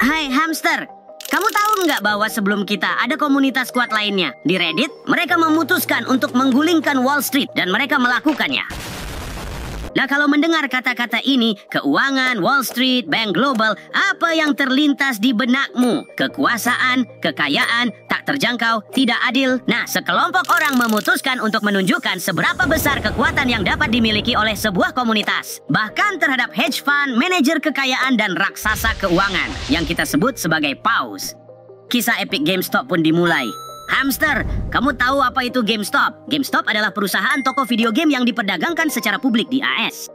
Hai hamster, kamu tahu nggak bahwa sebelum kita ada komunitas kuat lainnya di Reddit? Mereka memutuskan untuk menggulingkan Wall Street dan mereka melakukannya. Nah, kalau mendengar kata-kata ini, keuangan, Wall Street, bank global, apa yang terlintas di benakmu? Kekuasaan, kekayaan, tak terjangkau, tidak adil. Nah, sekelompok orang memutuskan untuk menunjukkan seberapa besar kekuatan yang dapat dimiliki oleh sebuah komunitas. Bahkan terhadap hedge fund, manajer kekayaan, dan raksasa keuangan yang kita sebut sebagai paus. Kisah epik GameStop pun dimulai. Hamster, kamu tahu apa itu GameStop? GameStop adalah perusahaan toko video game yang diperdagangkan secara publik di AS.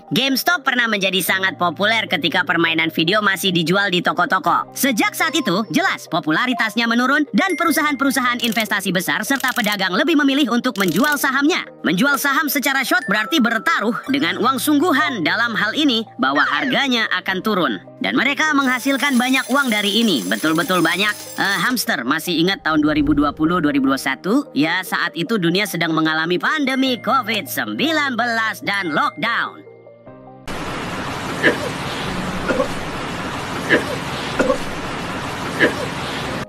GameStop pernah menjadi sangat populer ketika permainan video masih dijual di toko-toko. Sejak saat itu, jelas popularitasnya menurun dan perusahaan-perusahaan investasi besar serta pedagang lebih memilih untuk menjual sahamnya. Menjual saham secara short berarti bertaruh dengan uang sungguhan, dalam hal ini bahwa harganya akan turun. Dan mereka menghasilkan banyak uang dari ini, betul-betul banyak. Hamster, masih ingat tahun 2020-2021? Ya, saat itu dunia sedang mengalami pandemi COVID-19 dan lockdown.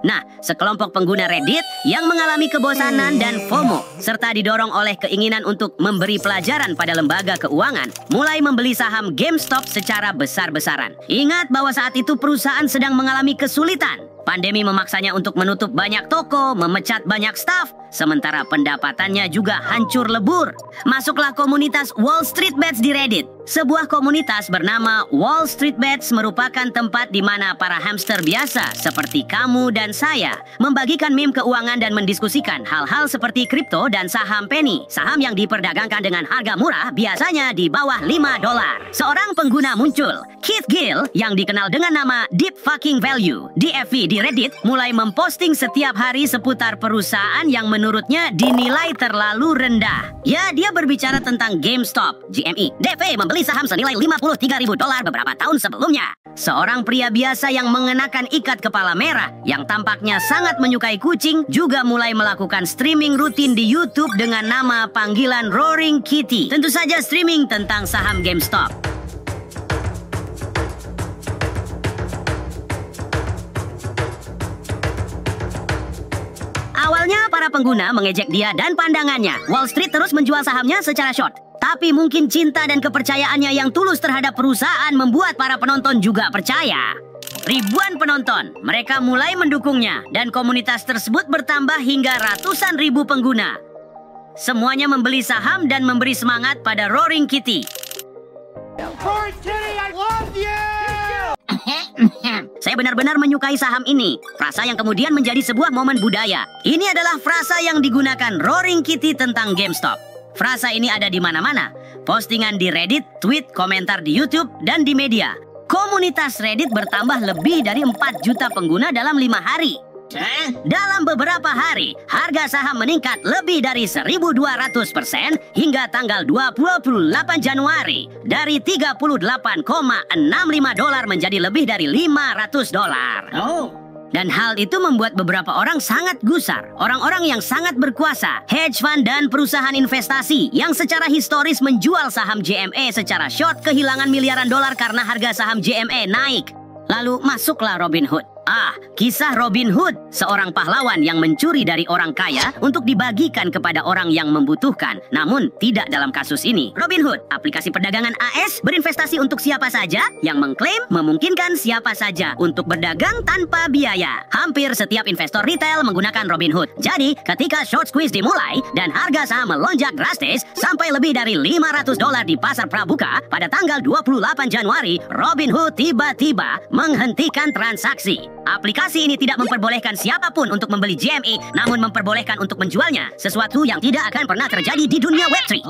Nah, sekelompok pengguna Reddit yang mengalami kebosanan dan FOMO, serta didorong oleh keinginan untuk memberi pelajaran pada lembaga keuangan, mulai membeli saham GameStop secara besar-besaran. Ingat bahwa saat itu perusahaan sedang mengalami kesulitan. Pandemi memaksanya untuk menutup banyak toko, memecat banyak staf, sementara pendapatannya juga hancur lebur. Masuklah komunitas Wall Street Bets di Reddit. Sebuah komunitas bernama Wall Street Bets merupakan tempat di mana para hamster biasa seperti kamu dan saya membagikan meme keuangan dan mendiskusikan hal-hal seperti kripto dan saham penny. Saham yang diperdagangkan dengan harga murah biasanya di bawah $5. Seorang pengguna muncul, Keith Gill, yang dikenal dengan nama Deep Fucking Value, DFV di Reddit, mulai memposting setiap hari seputar perusahaan yang menurutnya dinilai terlalu rendah. Ya, dia berbicara tentang GameStop, GME. DV membeli saham senilai $53.000 beberapa tahun sebelumnya. Seorang pria biasa yang mengenakan ikat kepala merah, yang tampaknya sangat menyukai kucing, juga mulai melakukan streaming rutin di YouTube dengan nama panggilan Roaring Kitty. Tentu saja streaming tentang saham GameStop. Awalnya para pengguna mengejek dia dan pandangannya. Wall Street terus menjual sahamnya secara short. Tapi mungkin cinta dan kepercayaannya yang tulus terhadap perusahaan membuat para penonton juga percaya. Ribuan penonton, mereka mulai mendukungnya dan komunitas tersebut bertambah hingga ratusan ribu pengguna. Semuanya membeli saham dan memberi semangat pada Roaring Kitty. Roaring Kitty, I love you! Saya benar-benar menyukai saham ini. Frasa yang kemudian menjadi sebuah momen budaya. Ini adalah frasa yang digunakan Roaring Kitty tentang GameStop. Frasa ini ada di mana-mana. Postingan di Reddit, tweet, komentar di YouTube, dan di media. Komunitas Reddit bertambah lebih dari 4 juta pengguna dalam 5 hari. Dalam beberapa hari, harga saham meningkat lebih dari 1.200% hingga tanggal 28 Januari. Dari $38,65 menjadi lebih dari $500. Dan hal itu membuat beberapa orang sangat gusar. Orang-orang yang sangat berkuasa, hedge fund dan perusahaan investasi yang secara historis menjual saham JME secara short kehilangan miliaran dolar karena harga saham JME naik. Lalu masuklah Robin Hood. Kisah Robin Hood, seorang pahlawan yang mencuri dari orang kaya untuk dibagikan kepada orang yang membutuhkan. Namun, tidak dalam kasus ini. Robin Hood, aplikasi perdagangan AS, berinvestasi untuk siapa saja yang mengklaim memungkinkan siapa saja untuk berdagang tanpa biaya. Hampir setiap investor retail menggunakan Robin Hood. Jadi, ketika short squeeze dimulai dan harga saham melonjak drastis sampai lebih dari $500 di pasar prabuka pada tanggal 28 Januari, Robin Hood tiba-tiba menghentikan transaksi. Aplikasi ini tidak memperbolehkan siapapun untuk membeli JME, namun memperbolehkan untuk menjualnya, sesuatu yang tidak akan pernah terjadi di dunia Web3.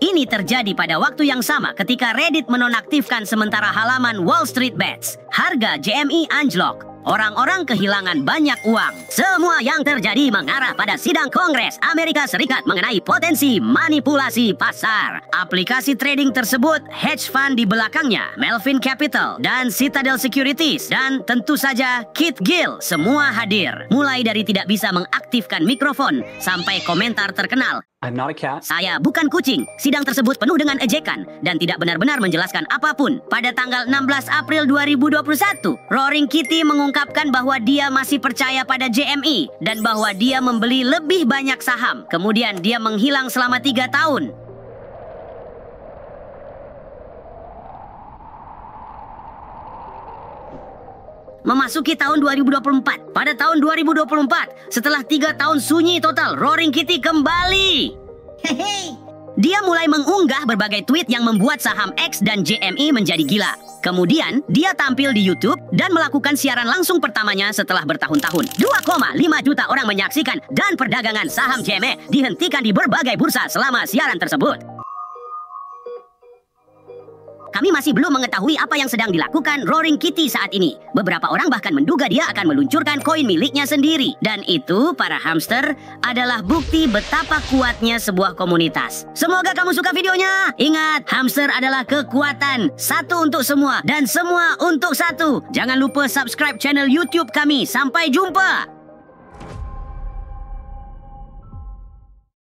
Ini terjadi pada waktu yang sama ketika Reddit menonaktifkan sementara halaman Wall Street Bets. Harga JME anjlok. Orang-orang kehilangan banyak uang. Semua yang terjadi mengarah pada sidang Kongres Amerika Serikat mengenai potensi manipulasi pasar. Aplikasi trading tersebut, hedge fund di belakangnya, Melvin Capital dan Citadel Securities, dan tentu saja Keith Gill, semua hadir. Mulai dari tidak bisa mengaktifkan mikrofon sampai komentar terkenal. I'm not a cat. Saya bukan kucing. Sidang tersebut penuh dengan ejekan dan tidak benar-benar menjelaskan apapun. Pada tanggal 16 April 2021, Roaring Kitty mengungkapkan bahwa dia masih percaya pada JME dan bahwa dia membeli lebih banyak saham. Kemudian dia menghilang selama 3 tahun. Memasuki tahun 2024. Pada tahun 2024, setelah 3 tahun sunyi total, Roaring Kitty kembali. Dia mulai mengunggah berbagai tweet yang membuat saham X dan JME menjadi gila. Kemudian, dia tampil di YouTube dan melakukan siaran langsung pertamanya setelah bertahun-tahun. 2,5 juta orang menyaksikan dan perdagangan saham JME dihentikan di berbagai bursa selama siaran tersebut. Kami masih belum mengetahui apa yang sedang dilakukan Roaring Kitty saat ini. Beberapa orang bahkan menduga dia akan meluncurkan koin miliknya sendiri. Dan itu, para hamster, adalah bukti betapa kuatnya sebuah komunitas. Semoga kamu suka videonya. Ingat, hamster adalah kekuatan. Satu untuk semua dan semua untuk satu. Jangan lupa subscribe channel YouTube kami. Sampai jumpa.